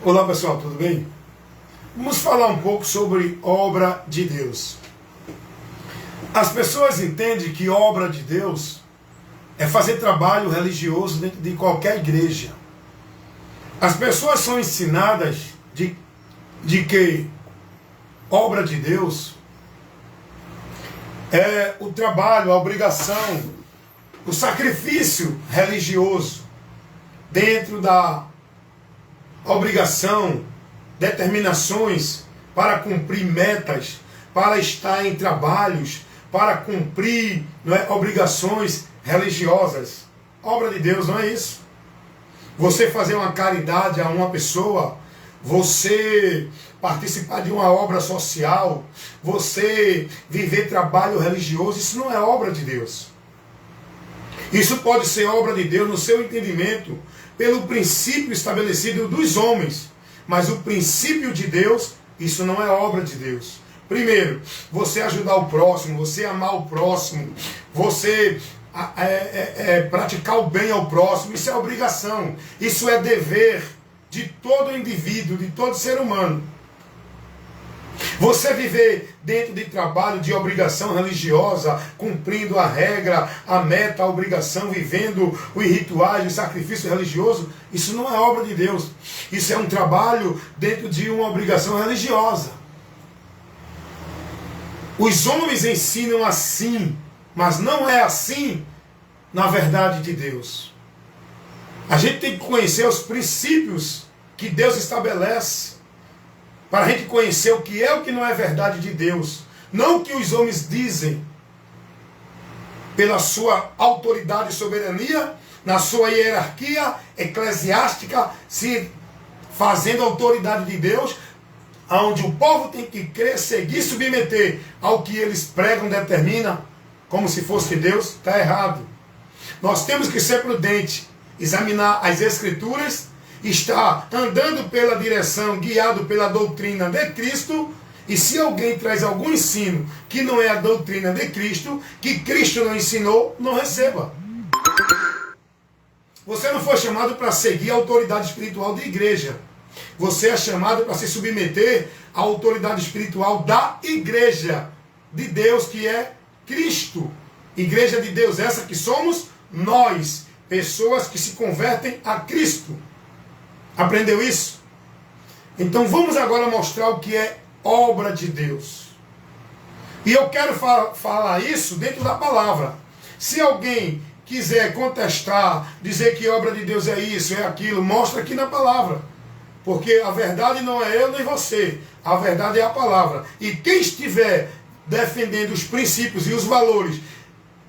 Olá pessoal, tudo bem? Vamos falar um pouco sobre obra de Deus. As pessoas entendem que obra de Deus é fazer trabalho religioso dentro de qualquer igreja. As pessoas são ensinadas de que obra de Deus é o trabalho, a obrigação, o sacrifício religioso dentro da obrigação, determinações para cumprir metas, para estar em trabalhos, para cumprir obrigações religiosas. Obra de Deus não é isso. Você fazer uma caridade a uma pessoa, você participar de uma obra social, você viver trabalho religioso, isso não é obra de Deus. Isso pode ser obra de Deus no seu entendimento, pelo princípio estabelecido dos homens. Mas o princípio de Deus, isso não é obra de Deus. Primeiro, você ajudar o próximo, você amar o próximo, você praticar o bem ao próximo, isso é obrigação. Isso é dever de todo indivíduo, de todo ser humano. Você viver dentro de trabalho de obrigação religiosa, cumprindo a regra, a meta, a obrigação, vivendo os rituais, o sacrifício religioso, isso não é obra de Deus. Isso é um trabalho dentro de uma obrigação religiosa. Os homens ensinam assim, mas não é assim na verdade de Deus. A gente tem que conhecer os princípios que Deus estabelece, para a gente conhecer o que é o que não é verdade de Deus. Não o que os homens dizem pela sua autoridade e soberania, na sua hierarquia eclesiástica, se fazendo autoridade de Deus, onde o povo tem que crer, seguir, submeter ao que eles pregam, determinam, como se fosse Deus, está errado. Nós temos que ser prudentes, examinar as Escrituras, está andando pela direção, guiado pela doutrina de Cristo, e se alguém traz algum ensino que não é a doutrina de Cristo, que Cristo não ensinou, não receba. Você não foi chamado para seguir a autoridade espiritual da igreja. Você é chamado para se submeter à autoridade espiritual da igreja de Deus, que é Cristo. Igreja de Deus, essa que somos nós, pessoas que se convertem a Cristo. Aprendeu isso? Então vamos agora mostrar o que é obra de Deus. E eu quero falar isso dentro da palavra. Se alguém quiser contestar, dizer que obra de Deus é isso, é aquilo, mostra aqui na palavra. Porque a verdade não é eu nem você. A verdade é a palavra. E quem estiver defendendo os princípios e os valores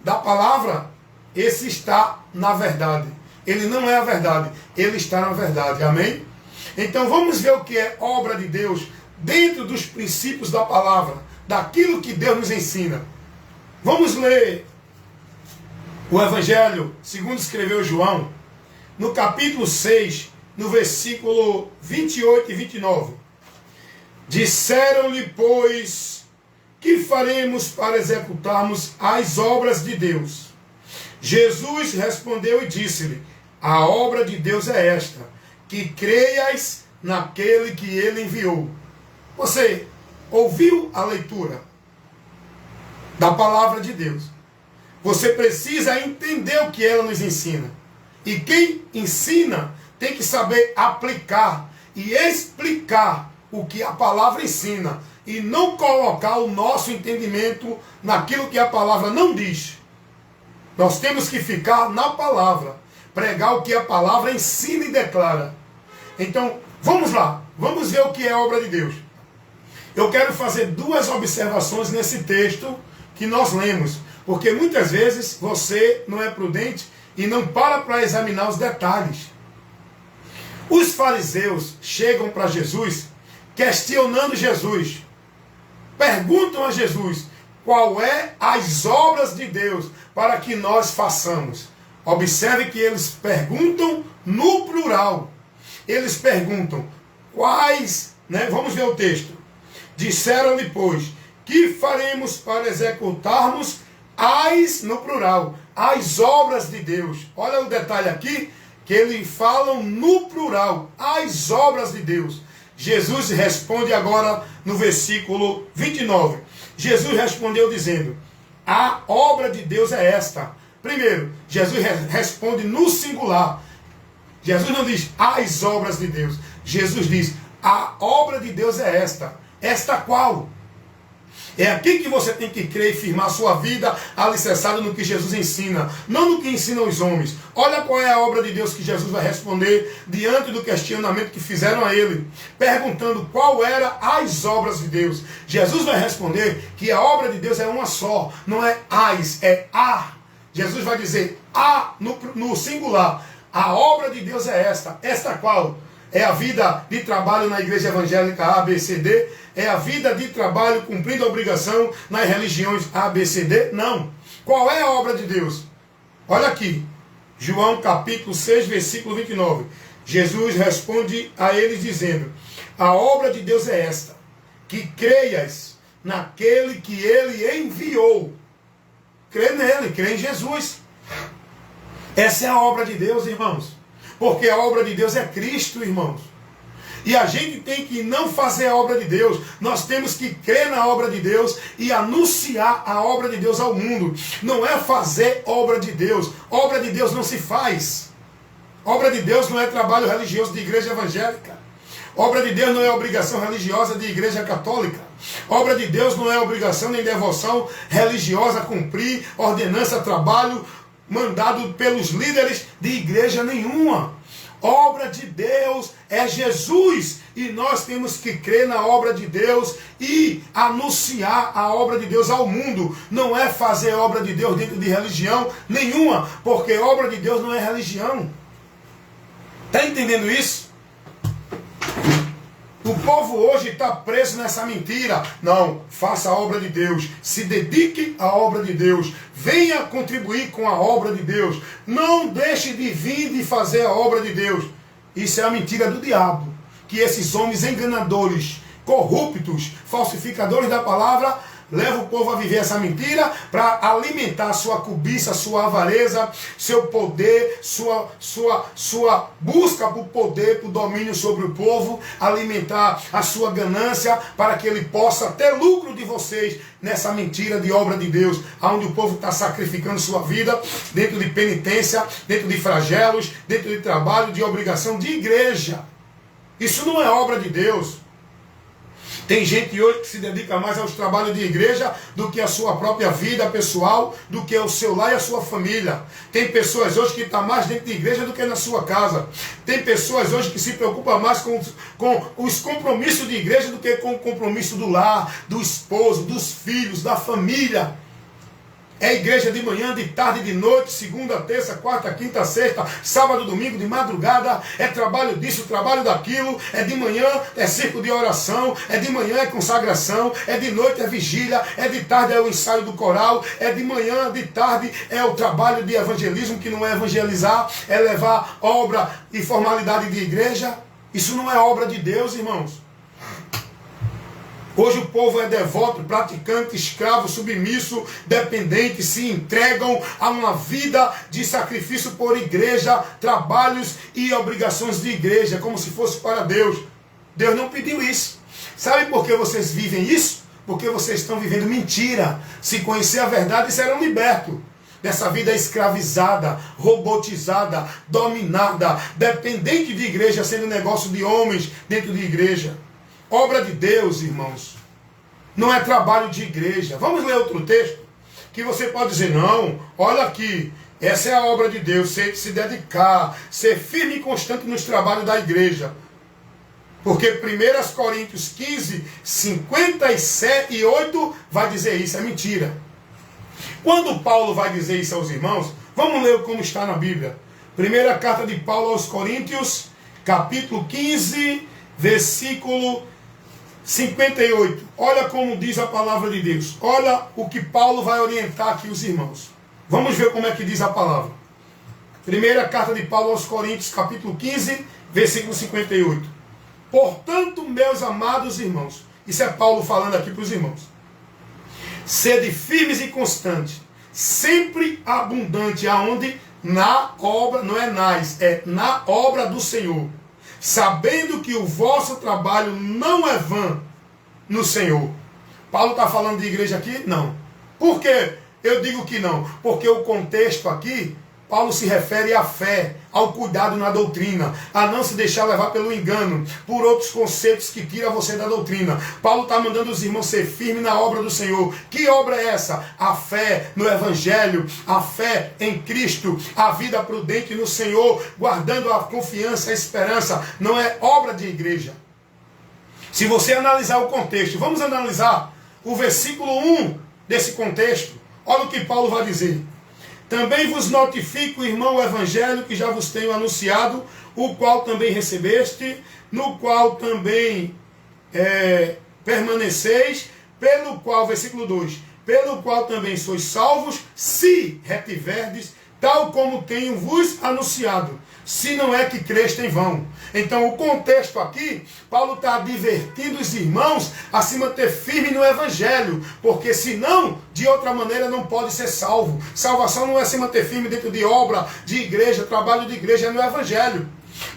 da palavra, esse está na verdade. Ele não é a verdade, ele está na verdade, amém? Então vamos ver o que é obra de Deus dentro dos princípios da palavra, daquilo que Deus nos ensina. Vamos ler o Evangelho segundo escreveu João, no capítulo 6, no versículo 28 e 29. Disseram-lhe, pois, que faremos para executarmos as obras de Deus? Jesus respondeu e disse-lhe, a obra de Deus é esta, que creias naquele que ele enviou. Você ouviu a leitura da palavra de Deus. Você precisa entender o que ela nos ensina. E quem ensina tem que saber aplicar e explicar o que a palavra ensina. E não colocar o nosso entendimento naquilo que a palavra não diz. Nós temos que ficar na palavra. Pregar o que a palavra ensina e declara. Então, vamos lá. Vamos ver o que é a obra de Deus. Eu quero fazer duas observações nesse texto que nós lemos. Porque muitas vezes você não é prudente e não para examinar os detalhes. Os fariseus chegam para Jesus questionando Jesus. Perguntam a Jesus qual é as obras de Deus para que nós façamos. Observe que eles perguntam no plural. Eles perguntam quais, vamos ver o texto. Disseram-lhe, pois, que faremos para executarmos no plural, as obras de Deus. Olha o detalhe aqui, que eles falam no plural, as obras de Deus. Jesus responde agora no versículo 29. Jesus respondeu dizendo, a obra de Deus é esta. Primeiro, Jesus responde no singular. Jesus não diz as obras de Deus. Jesus diz, a obra de Deus é esta. Esta qual? É aqui que você tem que crer e firmar sua vida alicerçada no que Jesus ensina, não no que ensinam os homens. Olha qual é a obra de Deus que Jesus vai responder diante do questionamento que fizeram a ele, perguntando qual era as obras de Deus. Jesus vai responder que a obra de Deus é uma só, não é as, é a. Jesus vai dizer a no singular. A obra de Deus é esta. Esta qual? É a vida de trabalho na igreja evangélica A, B, C, D? É a vida de trabalho cumprindo a obrigação nas religiões A, B, C, D? Não. Qual é a obra de Deus? Olha aqui. João capítulo 6, versículo 29. Jesus responde a eles dizendo, a obra de Deus é esta, que creias naquele que ele enviou. Crê nele, crê em Jesus. Essa é a obra de Deus, irmãos. Porque a obra de Deus é Cristo, irmãos. E a gente tem que não fazer a obra de Deus. Nós temos que crer na obra de Deus e anunciar a obra de Deus ao mundo. Não é fazer obra de Deus. Obra de Deus não se faz. Obra de Deus não é trabalho religioso de igreja evangélica. Obra de Deus não é obrigação religiosa de igreja católica. Obra de Deus não é obrigação nem devoção religiosa cumprir ordenança, trabalho mandado pelos líderes de igreja nenhuma. Obra de Deus é Jesus, e nós temos que crer na obra de Deus e anunciar a obra de Deus ao mundo. Não é fazer obra de Deus dentro de religião nenhuma, porque obra de Deus não é religião. Está entendendo isso? O povo hoje está preso nessa mentira. Não, faça a obra de Deus. Se dedique à obra de Deus. Venha contribuir com a obra de Deus. Não deixe de vir de fazer a obra de Deus. Isso é a mentira do diabo. Que esses homens enganadores, corruptos, falsificadores da palavra, levam o povo a viver essa mentira para alimentar sua cobiça, sua avareza, seu poder, sua busca por poder, por domínio sobre o povo, alimentar a sua ganância para que ele possa ter lucro de vocês nessa mentira de obra de Deus, onde o povo está sacrificando sua vida dentro de penitência, dentro de flagelos, dentro de trabalho, de obrigação de igreja. Isso não é obra de Deus. Tem gente hoje que se dedica mais aos trabalhos de igreja do que a sua própria vida pessoal, do que o seu lar e a sua família. Tem pessoas hoje que estão mais dentro de igreja do que na sua casa. Tem pessoas hoje que se preocupam mais com os compromissos de igreja do que com o compromisso do lar, do esposo, dos filhos, da família. É igreja de manhã, de tarde, de noite, segunda, terça, quarta, quinta, sexta, sábado, domingo, de madrugada. É trabalho disso, trabalho daquilo. É de manhã, é círculo de oração. É de manhã, é consagração. É de noite, é vigília. É de tarde, é o ensaio do coral. É de manhã, de tarde, é o trabalho de evangelismo, que não é evangelizar, é levar obra e formalidade de igreja. Isso não é obra de Deus, irmãos. Hoje o povo é devoto, praticante, escravo, submisso, dependente, se entregam a uma vida de sacrifício por igreja, trabalhos e obrigações de igreja, como se fosse para Deus. Deus não pediu isso. Sabe por que vocês vivem isso? Porque vocês estão vivendo mentira. Se conhecer a verdade, serão libertos dessa vida escravizada, robotizada, dominada, dependente de igreja, sendo negócio de homens dentro de igreja. Obra de Deus, irmãos, não é trabalho de igreja. Vamos ler outro texto que você pode dizer, não, olha aqui, essa é a obra de Deus, se dedicar, ser firme e constante nos trabalhos da igreja. Porque 1 Coríntios 15, 57 e 8 vai dizer isso, é mentira. Quando Paulo vai dizer isso aos irmãos, vamos ler como está na Bíblia. Primeira carta de Paulo aos Coríntios, capítulo 15, versículo 58. Olha como diz a palavra de Deus. Olha o que Paulo vai orientar aqui os irmãos. Vamos ver como é que diz a palavra. Primeira carta de Paulo aos Coríntios, capítulo 15, versículo 58. Portanto, meus amados irmãos, isso é Paulo falando aqui para os irmãos, sede firmes e constantes, sempre abundante aonde? na obra, não é nas, é na obra do Senhor, sabendo que o vosso trabalho não é vã no Senhor. Paulo está falando de igreja aqui? Não. Por que eu digo que não? Porque o contexto aqui, Paulo se refere à fé, ao cuidado na doutrina, a não se deixar levar pelo engano, por outros conceitos que tiram você da doutrina. Paulo está mandando os irmãos ser firmes na obra do Senhor. Que obra é essa? A fé no Evangelho, a fé em Cristo, a vida prudente no Senhor, guardando a confiança, a esperança. Não é obra de igreja. Se você analisar o contexto, vamos analisar o versículo 1 desse contexto. Olha o que Paulo vai dizer. Também vos notifico, irmão, o evangelho que já vos tenho anunciado, o qual também recebeste, no qual também permaneceis, pelo qual, versículo 2, pelo qual também sois salvos, se retiverdes, tal como tenho vos anunciado, se não é que creste em vão. Então o contexto aqui, Paulo está advertindo os irmãos a se manter firme no Evangelho, porque senão, de outra maneira, não pode ser salvo. Salvação não é se manter firme dentro de obra, de igreja, trabalho de igreja, é no Evangelho.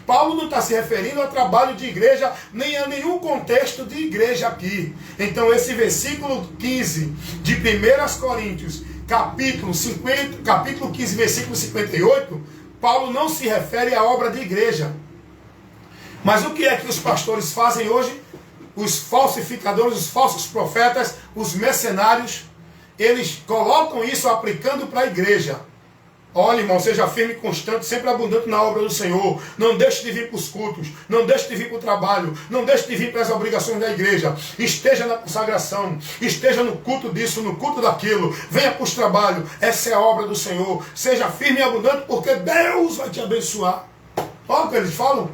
Paulo não está se referindo a trabalho de igreja, nem a nenhum contexto de igreja aqui. Então esse versículo 15 de 1 Coríntios, capítulo 15, versículo 58, Paulo não se refere à obra de igreja. Mas o que é que os pastores fazem hoje? Os falsificadores, os falsos profetas, os mercenários, eles colocam isso aplicando para a igreja. Olha, irmão, seja firme e constante, sempre abundante na obra do Senhor. Não deixe de vir para os cultos, não deixe de vir para o trabalho, não deixe de vir para as obrigações da igreja. Esteja na consagração, esteja no culto disso, no culto daquilo. Venha para os trabalhos, essa é a obra do Senhor. Seja firme e abundante, porque Deus vai te abençoar. Olha o que eles falam.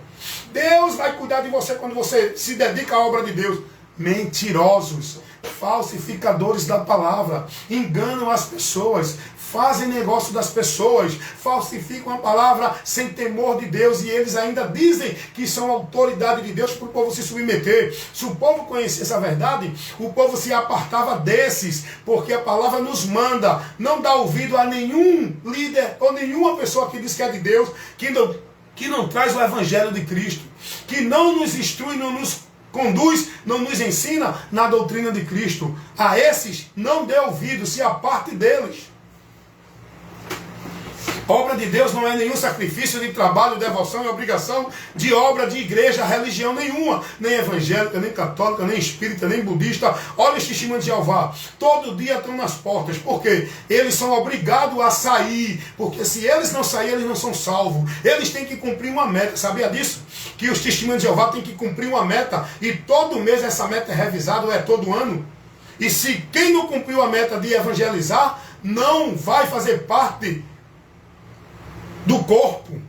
Deus vai cuidar de você quando você se dedica à obra de Deus. Mentirosos, falsificadores da palavra, enganam as pessoas, fazem negócio das pessoas, falsificam a palavra sem temor de Deus, e eles ainda dizem que são autoridade de Deus para o povo se submeter. Se o povo conhecesse a verdade, o povo se apartava desses, porque a palavra nos manda não dar ouvido a nenhum líder ou nenhuma pessoa que diz que é de Deus, que não traz o Evangelho de Cristo, que não nos instrui, não nos conduz, não nos ensina na doutrina de Cristo. A esses não dê ouvido, se aparte deles. Obra de Deus não é nenhum sacrifício de trabalho, devoção e obrigação de obra de igreja, religião nenhuma, nem evangélica, nem católica, nem espírita, nem budista. Olha os testemunhos de Jeová, todo dia estão nas portas, porque eles são obrigados a sair, porque se eles não saírem, eles não são salvos. Eles têm que cumprir uma meta, sabia disso? Que os testemunhos de Jeová têm que cumprir uma meta, e todo mês essa meta é revisada, ou é todo ano. E se quem não cumpriu a meta de evangelizar, não vai fazer parte do corpo.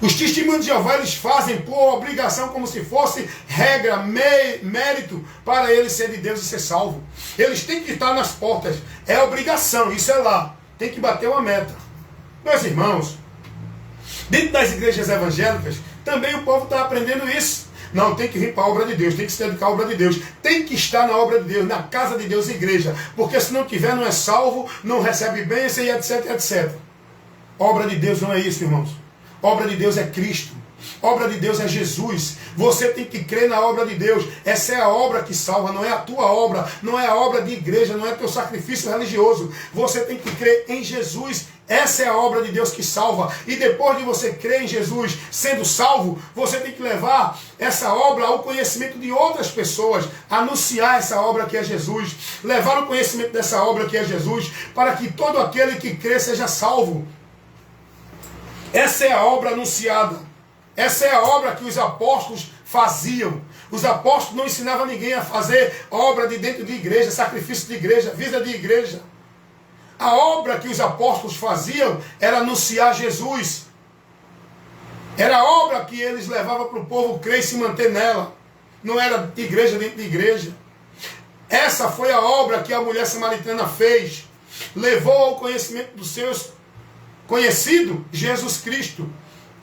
Os testemunhos de Jeová, eles fazem por obrigação, como se fosse regra, mérito para eles ser de Deus e ser salvo. Eles têm que estar nas portas, é obrigação, isso é lá, tem que bater uma meta. Meus irmãos, dentro das igrejas evangélicas, também o povo está aprendendo isso. Não, tem que vir para a obra de Deus, tem que se dedicar à obra de Deus, tem que estar na obra de Deus, na casa de Deus, igreja, porque se não tiver, não é salvo, não recebe bênção e etc, etc. Obra de Deus não é isso, irmãos. Obra de Deus é Cristo. Obra de Deus é Jesus. Você tem que crer na obra de Deus. Essa é a obra que salva, não é a tua obra, não é a obra de igreja, não é teu sacrifício religioso. Você tem que crer em Jesus. Essa é a obra de Deus que salva. E depois de você crer em Jesus, sendo salvo, você tem que levar essa obra ao conhecimento de outras pessoas, anunciar essa obra que é Jesus, levar o conhecimento dessa obra que é Jesus, para que todo aquele que crê seja salvo. Essa é a obra anunciada. Essa é a obra que os apóstolos faziam. Os apóstolos não ensinavam ninguém a fazer obra de dentro de igreja, sacrifício de igreja, vida de igreja. A obra que os apóstolos faziam era anunciar Jesus. Era a obra que eles levavam para o povo crer e se manter nela. Não era igreja dentro de igreja. Essa foi a obra que a mulher samaritana fez. Levou ao conhecimento dos seus conhecido Jesus Cristo.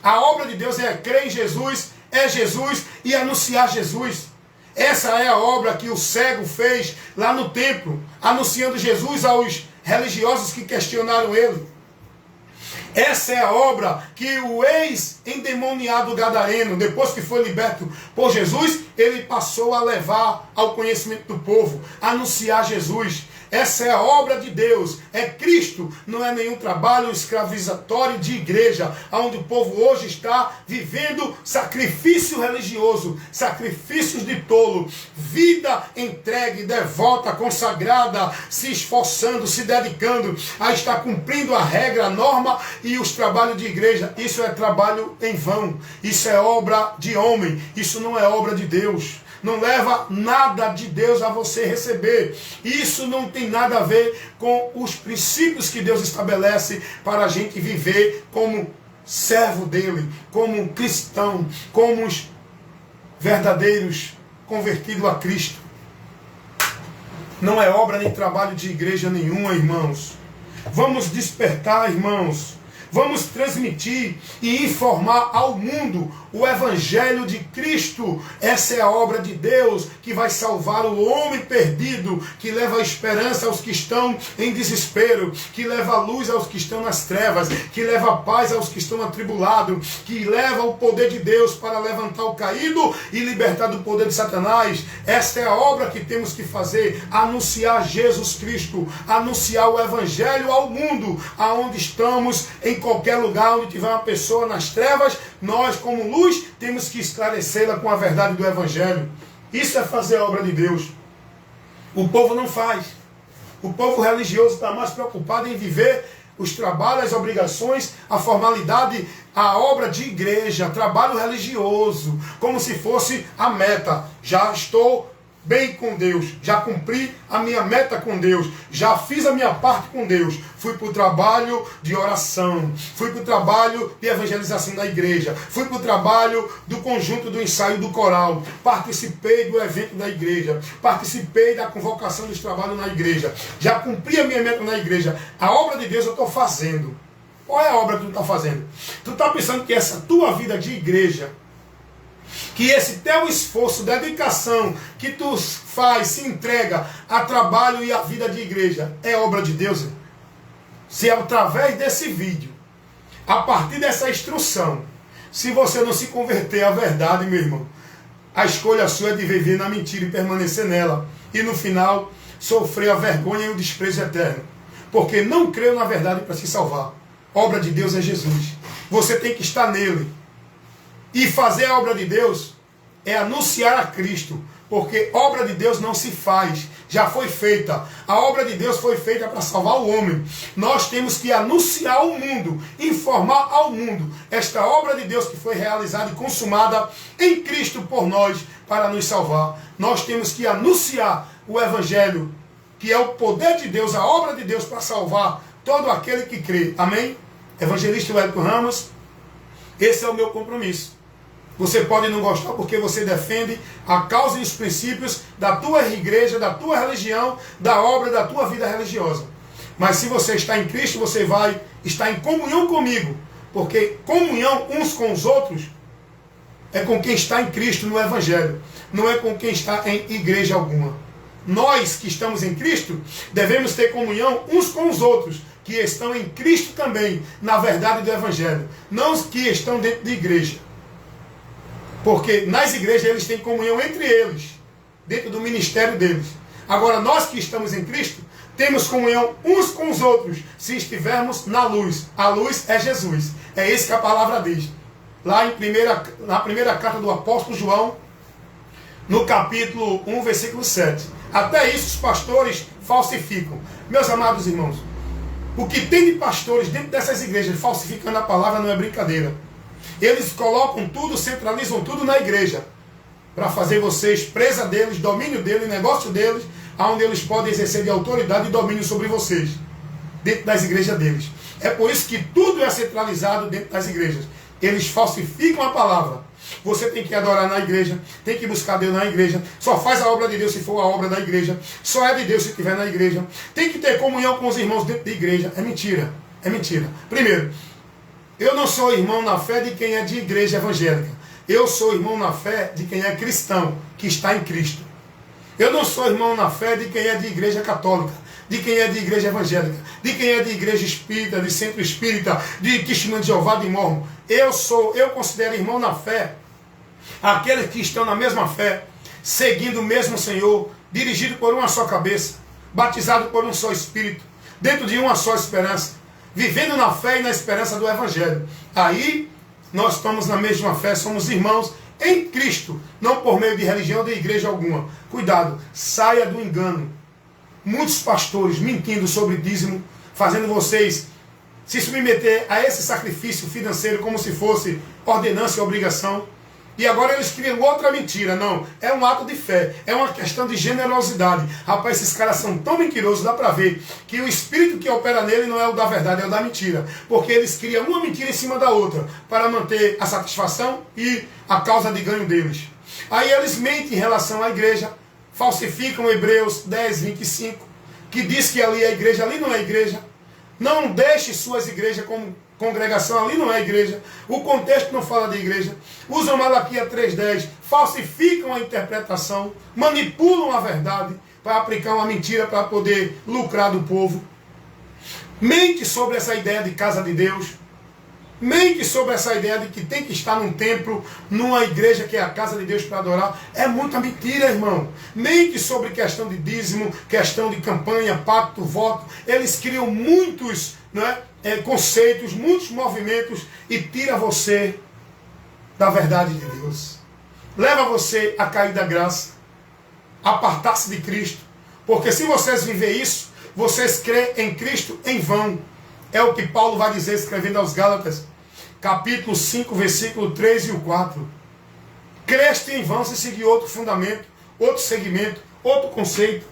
A obra de Deus é crer em Jesus, é Jesus e anunciar Jesus. Essa é a obra que o cego fez lá no templo, anunciando Jesus aos religiosos que questionaram ele. Essa é a obra que o ex-endemoniado gadareno, depois que foi liberto por Jesus, ele passou a levar ao conhecimento do povo, a anunciar Jesus. Essa é a obra de Deus, é Cristo, não é nenhum trabalho escravizatório de igreja, onde o povo hoje está vivendo sacrifício religioso, sacrifícios de tolo, vida entregue, devota, consagrada, se esforçando, se dedicando a estar cumprindo a regra, a norma e os trabalhos de igreja. Isso é trabalho em vão, isso é obra de homem, isso não é obra de Deus. Não leva nada de Deus a você receber. Isso não tem nada a ver com os princípios que Deus estabelece para a gente viver como servo dele, como cristão, como os verdadeiros convertidos a Cristo. Não é obra nem trabalho de igreja nenhuma, irmãos. Vamos despertar, irmãos. Vamos transmitir e informar ao mundo o Evangelho de Cristo. Essa é a obra de Deus que vai salvar o homem perdido, que leva a esperança aos que estão em desespero, que leva a luz aos que estão nas trevas, que leva a paz aos que estão atribulados, que leva o poder de Deus para levantar o caído e libertar do poder de Satanás. Esta é a obra que temos que fazer, anunciar Jesus Cristo, anunciar o Evangelho ao mundo, aonde estamos, em qualquer lugar onde tiver uma pessoa nas trevas, nós como luz temos que esclarecê-la com a verdade do Evangelho. Isso é fazer a obra de Deus. O povo não faz. O povo religioso está mais preocupado em viver os trabalhos, as obrigações, a formalidade, a obra de igreja, trabalho religioso, como se fosse a meta. Já estou bem com Deus, já cumpri a minha meta com Deus, já fiz a minha parte com Deus, fui para o trabalho de oração, fui para o trabalho de evangelização da igreja, fui para o trabalho do conjunto do ensaio do coral, participei do evento da igreja, participei da convocação dos trabalhos na igreja, já cumpri a minha meta na igreja. A obra de Deus eu estou fazendo. Qual é a obra que tu está fazendo? Tu está pensando que essa tua vida de igreja, que esse teu esforço, dedicação que tu faz, se entrega a trabalho e a vida de igreja, é obra de Deus? Se através desse vídeo, a partir dessa instrução, se você não se converter à verdade, meu irmão, a escolha sua é de viver na mentira e permanecer nela, e no final sofrer a vergonha e o desprezo eterno, porque não creu na verdade para se salvar. Obra de Deus é Jesus, você tem que estar nele. E fazer a obra de Deus é anunciar a Cristo, porque obra de Deus não se faz, já foi feita. A obra de Deus foi feita para salvar o homem. Nós temos que anunciar ao mundo, informar ao mundo esta obra de Deus que foi realizada e consumada em Cristo por nós para nos salvar. Nós temos que anunciar o Evangelho, que é o poder de Deus, a obra de Deus para salvar todo aquele que crê. Amém? Evangelista Wellington Ramos, esse é o meu compromisso. Você pode não gostar porque você defende a causa e os princípios da tua igreja, da tua religião, da obra da tua vida religiosa. Mas se você está em Cristo, você vai estar em comunhão comigo. Porque comunhão uns com os outros é com quem está em Cristo no Evangelho. Não é com quem está em igreja alguma. Nós que estamos em Cristo devemos ter comunhão uns com os outros, que estão em Cristo também, na verdade do Evangelho. Não os que estão dentro de igreja. Porque nas igrejas eles têm comunhão entre eles, dentro do ministério deles. Agora nós que estamos em Cristo, temos comunhão uns com os outros, se estivermos na luz. A luz é Jesus. É isso que a palavra diz. Lá na primeira carta do apóstolo João, no capítulo 1, versículo 7. Até isso os pastores falsificam. Meus amados irmãos, o que tem de pastores dentro dessas igrejas falsificando a palavra não é brincadeira. Eles colocam tudo, centralizam tudo na igreja, para fazer vocês presa deles, domínio deles, negócio deles, onde eles podem exercer de autoridade e domínio sobre vocês, dentro das igrejas deles. É por isso que tudo é centralizado dentro das igrejas. Eles falsificam a palavra. Você tem que adorar na igreja, tem que buscar Deus na igreja, só faz a obra de Deus se for a obra da igreja, só é de Deus se estiver na igreja, tem que ter comunhão com os irmãos dentro da igreja. É mentira, é mentira. Primeiro, eu não sou irmão na fé de quem é de igreja evangélica. Eu sou irmão na fé de quem é cristão, que está em Cristo. Eu não sou irmão na fé de quem é de igreja católica. de quem é de igreja evangélica, de quem é de igreja espírita, de centro espírita, de testemunho de Jeová, de mormon. Eu considero irmão na fé aqueles que estão na mesma fé, seguindo o mesmo Senhor, dirigido por uma só cabeça, batizado por um só Espírito, dentro de uma só esperança, vivendo na fé e na esperança do Evangelho. Aí nós estamos na mesma fé, somos irmãos em Cristo, não por meio de religião ou de igreja alguma. Cuidado, saia do engano. Muitos pastores mentindo sobre dízimo, fazendo vocês se submeter a esse sacrifício financeiro como se fosse ordenança e obrigação. E agora eles criam outra mentira. Não, é um ato de fé, é uma questão de generosidade. Rapaz, esses caras são tão mentirosos, dá para ver que o espírito que opera nele não é o da verdade, é o da mentira. Porque eles criam uma mentira em cima da outra, para manter a satisfação e a causa de ganho deles. Aí eles mentem em relação à igreja, falsificam Hebreus 10, 25, que diz que ali é igreja, ali não é igreja. Não deixe suas igrejas como congregação, ali não é igreja. O contexto não fala de igreja. Usam Malaquias 3:10, falsificam a interpretação, manipulam a verdade para aplicar uma mentira para poder lucrar do povo. Mente sobre essa ideia de casa de Deus. Mente sobre essa ideia de que tem que estar num templo, numa igreja que é a casa de Deus para adorar. É muita mentira, irmão. Mente sobre questão de dízimo, questão de campanha, pacto, voto. Eles criam muitos, não é, conceitos, muitos movimentos e tira você da verdade de Deus. Leva você a cair da graça, apartar-se de Cristo. Porque se vocês viverem isso, vocês crêem em Cristo em vão. É o que Paulo vai dizer escrevendo aos Gálatas, capítulo 5, versículo 3 e o 4. Creste em vão se seguir outro fundamento, outro segmento, outro conceito.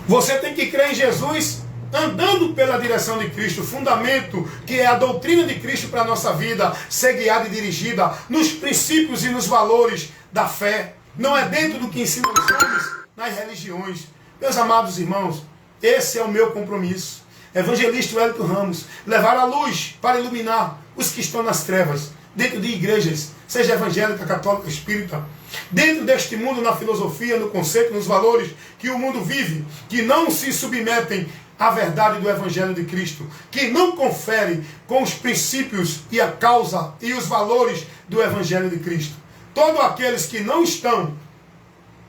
Você tem que crer em Jesus andando pela direção de Cristo, fundamento que é a doutrina de Cristo para a nossa vida, ser guiada e dirigida nos princípios e nos valores da fé. Não é dentro do que ensinam os homens nas religiões. Meus amados irmãos, esse é o meu compromisso. Evangelista Wellington Ramos, levar a luz para iluminar os que estão nas trevas, dentro de igrejas, seja evangélica, católica, espírita, dentro deste mundo, na filosofia, no conceito, nos valores que o mundo vive, que não se submetem à verdade do Evangelho de Cristo, que não conferem com os princípios e a causa e os valores do Evangelho de Cristo. Todos aqueles que não estão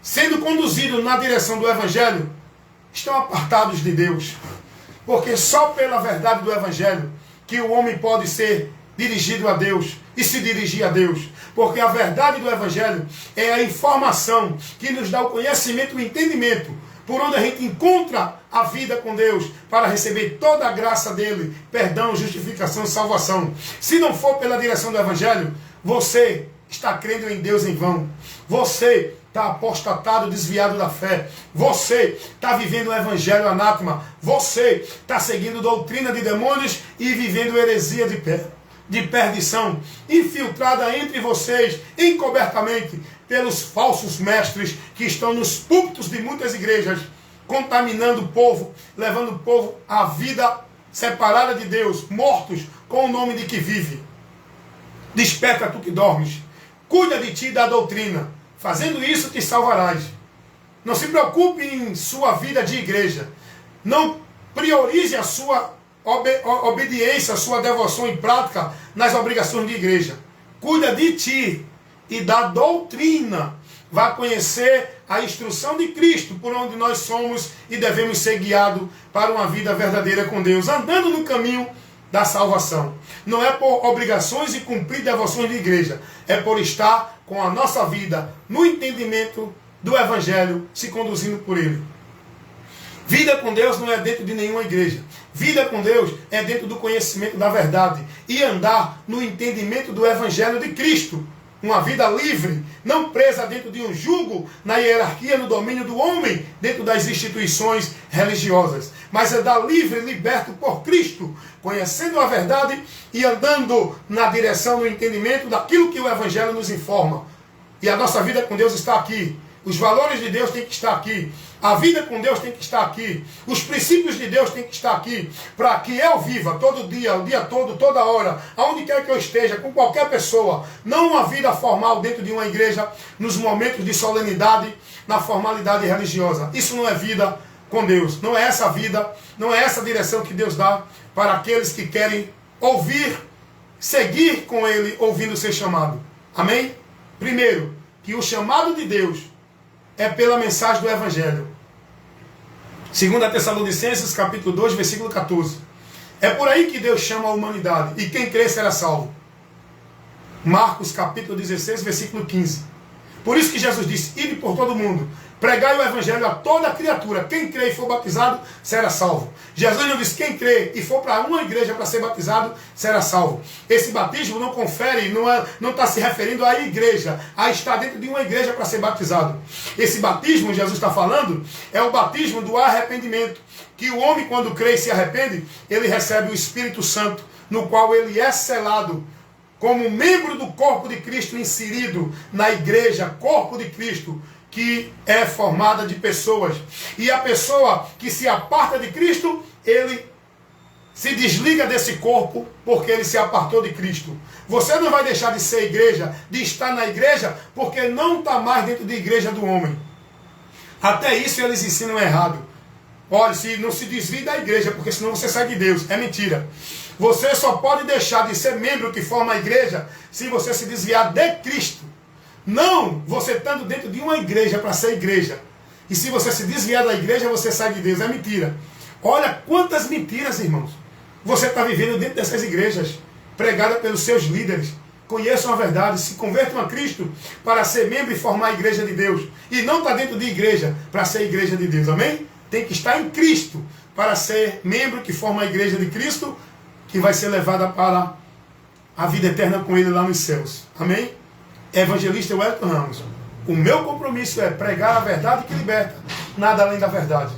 sendo conduzidos na direção do Evangelho, estão apartados de Deus. Porque só pela verdade do Evangelho que o homem pode ser dirigido a Deus e se dirigir a Deus. Porque a verdade do Evangelho é a informação que nos dá o conhecimento e o entendimento por onde a gente encontra a vida com Deus para receber toda a graça dele, perdão, justificação e salvação. Se não for pela direção do Evangelho, você está crendo em Deus em vão. Você está apostatado, desviado da fé. Você está vivendo o evangelho anátema. Você está seguindo doutrina de demônios e vivendo heresia de perdição, infiltrada entre vocês, encobertamente, pelos falsos mestres que estão nos púlpitos de muitas igrejas, contaminando o povo, levando o povo à vida separada de Deus, mortos com o nome de que vive. Desperta tu que dormes. Cuida de ti e da doutrina. Fazendo isso, te salvarás. Não se preocupe em sua vida de igreja. Não priorize a sua obediência, a sua devoção em prática nas obrigações de igreja. Cuida de ti e da doutrina. Vá conhecer a instrução de Cristo, por onde nós somos e devemos ser guiados para uma vida verdadeira com Deus, andando no caminho da salvação. Não é por obrigações e cumprir devoções de igreja, é por estar com a nossa vida no entendimento do Evangelho, se conduzindo por ele. Vida com Deus não é dentro de nenhuma igreja. Vida com Deus é dentro do conhecimento da verdade e andar no entendimento do Evangelho de Cristo. Uma vida livre, não presa dentro de um jugo, na hierarquia, no domínio do homem, dentro das instituições religiosas. Mas é dar livre, liberto por Cristo, conhecendo a verdade e andando na direção do entendimento daquilo que o Evangelho nos informa. E a nossa vida com Deus está aqui. Os valores de Deus têm que estar aqui. A vida com Deus tem que estar aqui. Os princípios de Deus têm que estar aqui. Para que eu viva todo dia, o dia todo, toda hora, aonde quer que eu esteja, com qualquer pessoa. Não uma vida formal dentro de uma igreja, nos momentos de solenidade, na formalidade religiosa. Isso não é vida com Deus. Não é essa a vida, não é essa a direção que Deus dá para aqueles que querem ouvir, seguir com Ele, ouvindo o seu chamado. Amém? Primeiro, que o chamado de Deus é pela mensagem do Evangelho. 2 Tessalonicenses, capítulo 2, versículo 14. É por aí que Deus chama a humanidade, e quem crê será salvo. Marcos, capítulo 16, versículo 15. Por isso que Jesus disse, ide por todo mundo, pregai o Evangelho a toda criatura. Quem crê e for batizado, será salvo. Jesus não disse, quem crê e for para uma igreja para ser batizado, será salvo. Esse batismo não confere, não está se referindo à igreja, a estar dentro de uma igreja para ser batizado. Esse batismo, Jesus está falando, é o batismo do arrependimento. Que o homem, quando crê e se arrepende, ele recebe o Espírito Santo, no qual ele é selado como membro do corpo de Cristo, inserido na igreja, corpo de Cristo, que é formada de pessoas. E a pessoa que se aparta de Cristo, ele se desliga desse corpo, porque ele se apartou de Cristo. Você não vai deixar de ser igreja, de estar na igreja, porque não está mais dentro da igreja do homem. Até isso eles ensinam errado. Olha, não se desvie da igreja, porque senão você sai de Deus. É mentira. Você só pode deixar de ser membro que forma a igreja se você se desviar de Cristo. Não você estando dentro de uma igreja para ser igreja. E se você se desviar da igreja, você sai de Deus. É mentira. Olha quantas mentiras, irmãos, você está vivendo dentro dessas igrejas, pregada pelos seus líderes. Conheçam a verdade, se convertam a Cristo para ser membro e formar a igreja de Deus. E não está dentro de igreja para ser igreja de Deus. Amém? Tem que estar em Cristo para ser membro que forma a igreja de Cristo, que vai ser levada para a vida eterna com Ele lá nos céus. Amém? Evangelista Wellington Ramos. O meu compromisso é pregar a verdade que liberta, nada além da verdade.